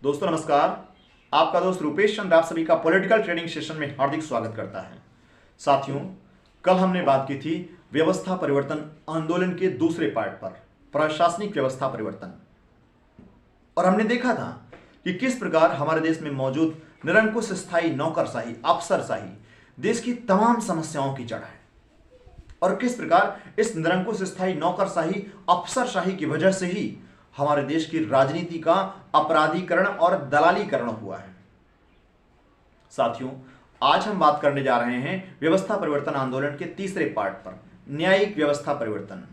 दोस्तों नमस्कार। आपका दोस्त रूपेश चंद्र आप सभी का पॉलिटिकल ट्रेनिंग सेशन में हार्दिक स्वागत करता है। साथियों, कल हमने बात की थी व्यवस्था परिवर्तन आंदोलन के दूसरे पार्ट पर, प्रशासनिक व्यवस्था परिवर्तन, और हमने देखा था कि किस प्रकार हमारे देश में मौजूद निरंकुश स्थायी नौकरशाही, अफसरशाही देश की तमाम समस्याओं की जड़ है और किस प्रकार इस निरंकुश स्थायी नौकरशाही, अफसरशाही की वजह से ही हमारे देश की राजनीति का अपराधीकरण और दलालीकरण हुआ है। साथियों, आज हम बात करने जा रहे हैं व्यवस्था परिवर्तन आंदोलन के तीसरे पार्ट पर, न्यायिक व्यवस्था परिवर्तन।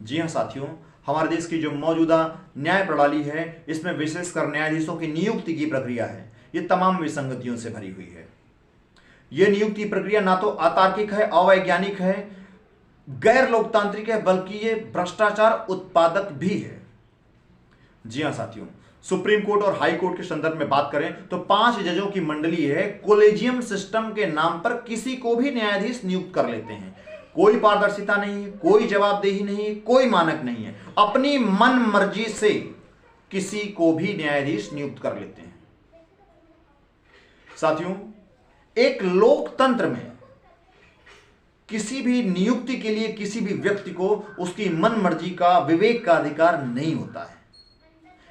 जी हां साथियों, हमारे देश की जो मौजूदा न्याय प्रणाली है, इसमें विशेषकर न्यायाधीशों की नियुक्ति की प्रक्रिया है, ये तमाम विसंगतियों से भरी हुई है। यह नियुक्ति प्रक्रिया ना तो अतार्किक है, अवैज्ञानिक है, गैर लोकतांत्रिक है, बल्कि ये भ्रष्टाचार उत्पादक भी है। जी हां साथियों, सुप्रीम कोर्ट और हाई कोर्ट के संदर्भ में बात करें तो 5 जजों की मंडली है, कोलेजियम सिस्टम के नाम पर किसी को भी न्यायाधीश नियुक्त कर लेते हैं। कोई पारदर्शिता नहीं है, कोई जवाबदेही नहीं है, कोई मानक नहीं है, अपनी मन मर्जी से किसी को भी न्यायाधीश नियुक्त कर लेते हैं। साथियों, एक लोकतंत्र में किसी भी नियुक्ति के लिए किसी भी व्यक्ति को उसकी मन मर्जी का, विवेक का अधिकार नहीं होता है।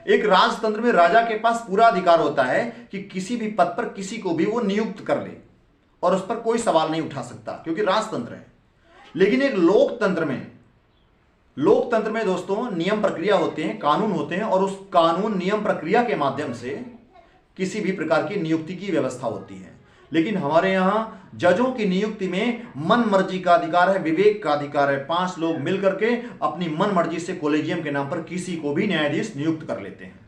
एक राजतंत्र में राजा के पास पूरा अधिकार होता है कि किसी भी पद पर किसी को भी वो नियुक्त कर ले और उस पर कोई सवाल नहीं उठा सकता, क्योंकि राजतंत्र है। लेकिन एक लोकतंत्र में दोस्तों नियम प्रक्रिया होते हैं, कानून होते हैं, और उस कानून नियम प्रक्रिया के माध्यम से किसी भी प्रकार की नियुक्ति की व्यवस्था होती है। लेकिन हमारे यहां जजों की नियुक्ति में मन मर्जी का अधिकार है, विवेक का अधिकार है। 5 लोग मिलकर के अपनी मन मर्जी से कोलेजियम के नाम पर किसी को भी न्यायाधीश नियुक्त कर लेते हैं।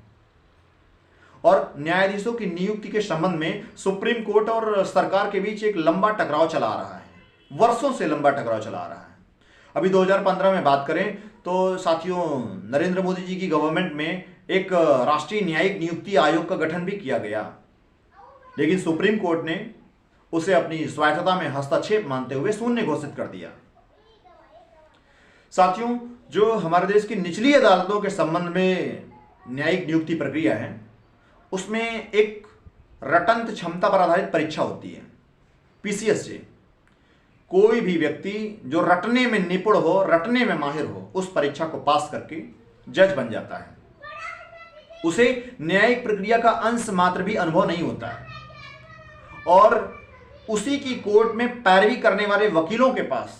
और न्यायाधीशों की नियुक्ति के संबंध में सुप्रीम कोर्ट और सरकार के बीच एक लंबा टकराव चला आ रहा है, वर्षों से लंबा टकराव चला आ रहा है। अभी 2015 में बात करें तो साथियों, नरेंद्र मोदी जी की गवर्नमेंट में एक राष्ट्रीय न्यायिक नियुक्ति आयोग का गठन भी किया गया, लेकिन सुप्रीम कोर्ट ने उसे अपनी स्वायत्तता में हस्तक्षेप मानते हुए शून्य घोषित कर दिया। साथियों, जो हमारे देश की निचली अदालतों के संबंध में न्यायिक नियुक्ति प्रक्रिया है, उसमें एक रटंत क्षमता पर आधारित परीक्षा होती है, पीसीएस से। कोई भी व्यक्ति जो रटने में निपुण हो, रटने में माहिर हो, उस परीक्षा को पास करके जज बन जाता है। उसे न्यायिक प्रक्रिया का अंश मात्र भी अनुभव नहीं होता है और उसी की कोर्ट में पैरवी करने वाले वकीलों के पास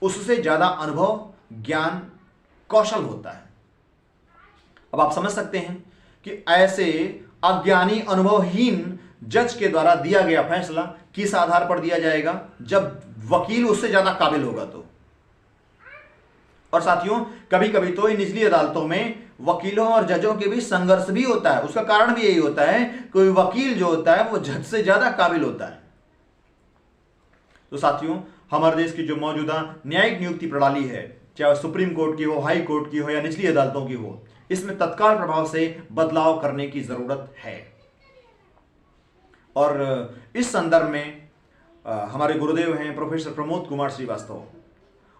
उससे ज्यादा अनुभव, ज्ञान, कौशल होता है। अब आप समझ सकते हैं कि ऐसे अज्ञानी, अनुभवहीन जज के द्वारा दिया गया फैसला किस आधार पर दिया जाएगा, जब वकील उससे ज्यादा काबिल होगा तो। और साथियों, कभी कभी तो इन निचली अदालतों में वकीलों और जजों के बीच संघर्ष भी होता है। उसका कारण भी यही होता है, कोई वकील जो होता है वो जज से ज्यादा काबिल होता है। तो साथियों, हमारे देश की जो मौजूदा न्यायिक नियुक्ति प्रणाली है, चाहे सुप्रीम कोर्ट की हो, हाई कोर्ट की हो या निचली अदालतों की हो, इसमें तत्काल प्रभाव से बदलाव करने की जरूरत है। और इस संदर्भ में हमारे गुरुदेव हैं प्रोफेसर प्रमोद कुमार श्रीवास्तव,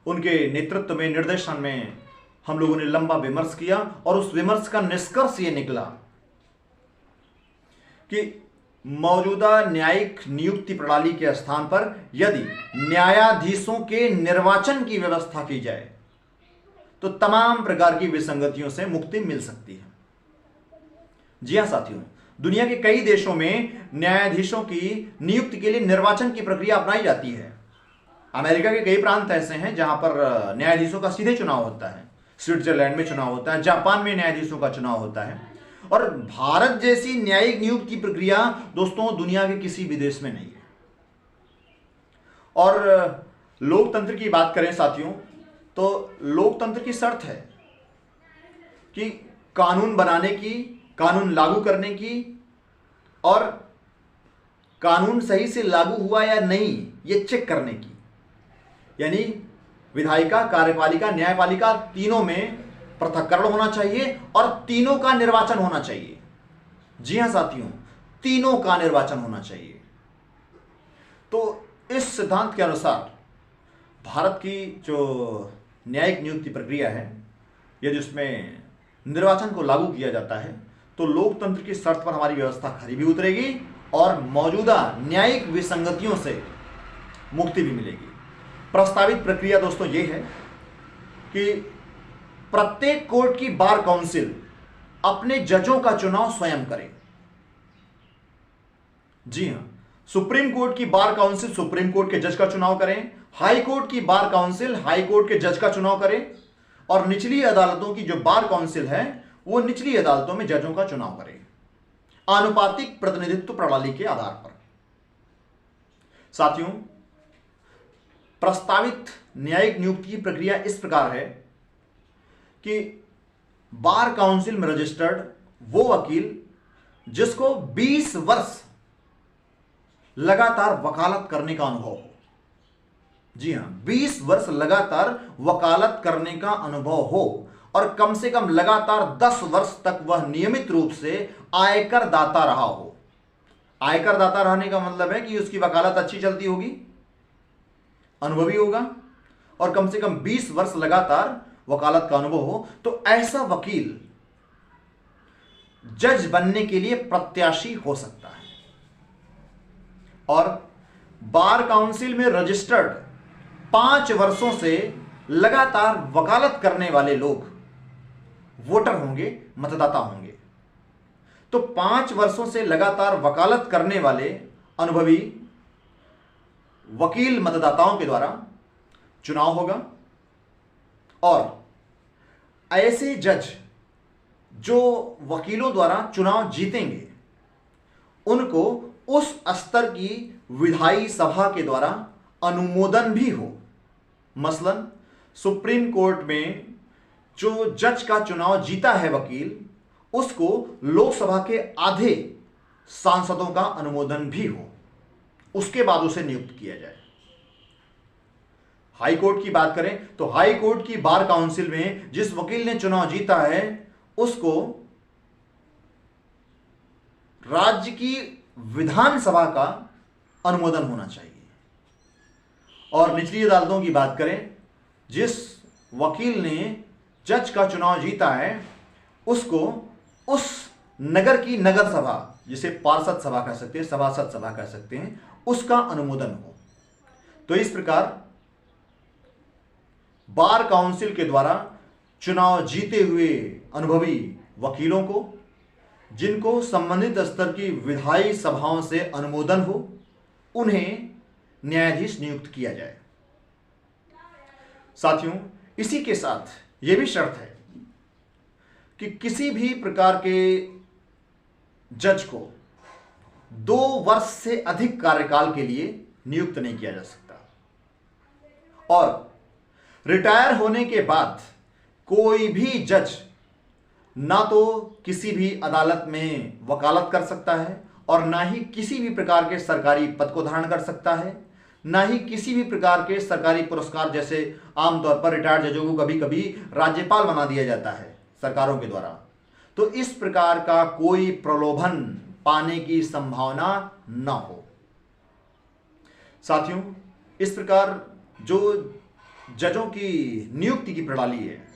उनके नेतृत्व में, निर्देशन में हम लोगों ने लंबा विमर्श किया और उस विमर्श का निष्कर्ष ये निकला कि मौजूदा न्यायिक नियुक्ति प्रणाली के स्थान पर यदि न्यायाधीशों के निर्वाचन की व्यवस्था की जाए तो तमाम प्रकार की विसंगतियों से मुक्ति मिल सकती है। जी हां साथियों, दुनिया के कई देशों में न्यायाधीशों की नियुक्ति के लिए निर्वाचन की प्रक्रिया अपनाई जाती है। अमेरिका के कई प्रांत ऐसे हैं जहां पर न्यायाधीशों का सीधे चुनाव होता है, स्विट्जरलैंड में चुनाव होता है, जापान में न्यायाधीशों का चुनाव होता है, और भारत जैसी न्यायिक नियुक्ति प्रक्रिया दोस्तों दुनिया के किसी भी देश में नहीं है। और लोकतंत्र की बात करें साथियों, तो लोकतंत्र की शर्त है कि कानून बनाने की, कानून लागू करने की और कानून सही से लागू हुआ या नहीं ये चेक करने की, यानी विधायिका, कार्यपालिका, न्यायपालिका तीनों में पृथक्करण होना चाहिए और तीनों का निर्वाचन होना चाहिए। जी हां साथियों, तीनों का निर्वाचन होना चाहिए। तो इस सिद्धांत के अनुसार भारत की जो न्यायिक नियुक्ति प्रक्रिया है, यदि उसमें निर्वाचन को लागू किया जाता है तो लोकतंत्र की शर्त पर हमारी व्यवस्था खरी भी उतरेगी और मौजूदा न्यायिक विसंगतियों से मुक्ति भी मिलेगी। प्रस्तावित प्रक्रिया दोस्तों ये है कि प्रत्येक कोर्ट की बार काउंसिल अपने जजों का चुनाव स्वयं करे। जी हां, सुप्रीम कोर्ट की बार काउंसिल सुप्रीम कोर्ट के जज का चुनाव करें, हाई कोर्ट की बार काउंसिल हाई कोर्ट के जज का चुनाव करें और निचली अदालतों की जो बार काउंसिल है वो निचली अदालतों में जजों का चुनाव करे, आनुपातिक प्रतिनिधित्व प्रणाली के आधार पर। साथियों, प्रस्तावित न्यायिक नियुक्ति की प्रक्रिया इस प्रकार है कि बार काउंसिल में रजिस्टर्ड वो वकील जिसको 20 वर्ष लगातार वकालत करने का अनुभव हो। जी हां, 20 वर्ष लगातार वकालत करने का अनुभव हो और कम से कम लगातार 10 वर्ष तक वह नियमित रूप से आयकर दाता रहा हो। आयकर दाता रहने का मतलब है कि उसकी वकालत अच्छी चलती होगी, अनुभवी होगा और कम से कम 20 वर्ष लगातार वकालत का अनुभव हो। तो ऐसा वकील जज बनने के लिए प्रत्याशी हो सकता है। और बार काउंसिल में रजिस्टर्ड 5 वर्षों से लगातार वकालत करने वाले लोग वोटर होंगे, मतदाता होंगे। तो 5 वर्षों से लगातार वकालत करने वाले अनुभवी वकील मतदाताओं के द्वारा चुनाव होगा और ऐसे जज जो वकीलों द्वारा चुनाव जीतेंगे उनको उस स्तर की विधायी सभा के द्वारा अनुमोदन भी हो। मसलन सुप्रीम कोर्ट में जो जज का चुनाव जीता है वकील, उसको लोकसभा के आधे सांसदों का अनुमोदन भी हो, उसके बाद उसे नियुक्त किया जाए। हाई कोर्ट की बात करें तो हाई कोर्ट की बार काउंसिल में जिस वकील ने चुनाव जीता है उसको राज्य की विधानसभा का अनुमोदन होना चाहिए। और निचली अदालतों की बात करें, जिस वकील ने जज का चुनाव जीता है उसको उस नगर की नगर सभा, जिसे पार्षद सभा कह सकते हैं, सभासद सभा कह सकते हैं, उसका अनुमोदन हो। तो इस प्रकार बार काउंसिल के द्वारा चुनाव जीते हुए अनुभवी वकीलों को, जिनको संबंधित स्तर की विधायी सभाओं से अनुमोदन हो, उन्हें न्यायाधीश नियुक्त किया जाए। साथियों, इसी के साथ यह भी शर्त है कि किसी भी प्रकार के जज को 2 वर्ष से अधिक कार्यकाल के लिए नियुक्त नहीं किया जा सकता और रिटायर होने के बाद कोई भी जज ना तो किसी भी अदालत में वकालत कर सकता है और ना ही किसी भी प्रकार के सरकारी पद को धारण कर सकता है, ना ही किसी भी प्रकार के सरकारी पुरस्कार, जैसे आमतौर पर रिटायर्ड जजों को कभी कभी राज्यपाल बना दिया जाता है सरकारों के द्वारा। तो इस प्रकार का कोई प्रलोभन पाने की संभावना ना हो। साथियों, इस प्रकार जो जजों की नियुक्ति की प्रणाली है,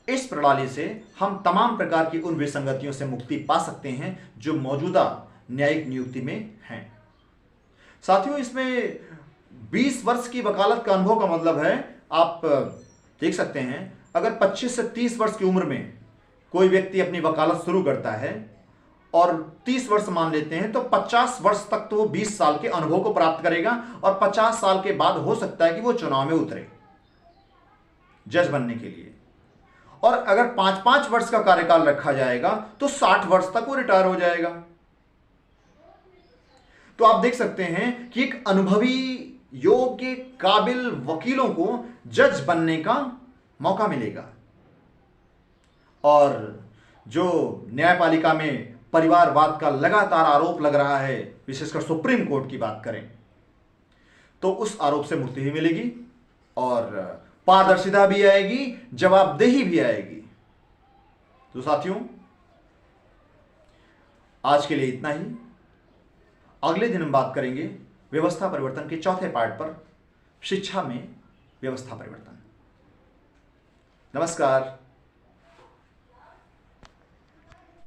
इस प्रणाली से हम तमाम प्रकार की उन विसंगतियों से मुक्ति पा सकते हैं जो मौजूदा न्यायिक नियुक्ति में हैं। साथियों, इसमें 20 वर्ष की वकालत का अनुभव का मतलब है, आप देख सकते हैं, अगर 25 से 30 वर्ष की उम्र में कोई व्यक्ति अपनी वकालत शुरू करता है और 30 वर्ष मान लेते हैं, तो 50 वर्ष तक तो वो 20 साल के अनुभव को प्राप्त करेगा और 50 साल के बाद हो सकता है कि वो चुनाव में उतरे जज बनने के लिए। और अगर 5-5 वर्ष का कार्यकाल रखा जाएगा तो 60 वर्ष तक वो रिटायर हो जाएगा। तो आप देख सकते हैं कि एक अनुभवी, योग्य, काबिल वकीलों को जज बनने का मौका मिलेगा। और जो न्यायपालिका में परिवारवाद का लगातार आरोप लग रहा है, विशेषकर सुप्रीम कोर्ट की बात करें, तो उस आरोप से मुक्ति भी मिलेगी और पारदर्शिता भी आएगी, जवाबदेही भी आएगी। तो साथियों, आज के लिए इतना ही। अगले दिन हम बात करेंगे व्यवस्था परिवर्तन के चौथे पार्ट पर, शिक्षा में व्यवस्था परिवर्तन। नमस्कार।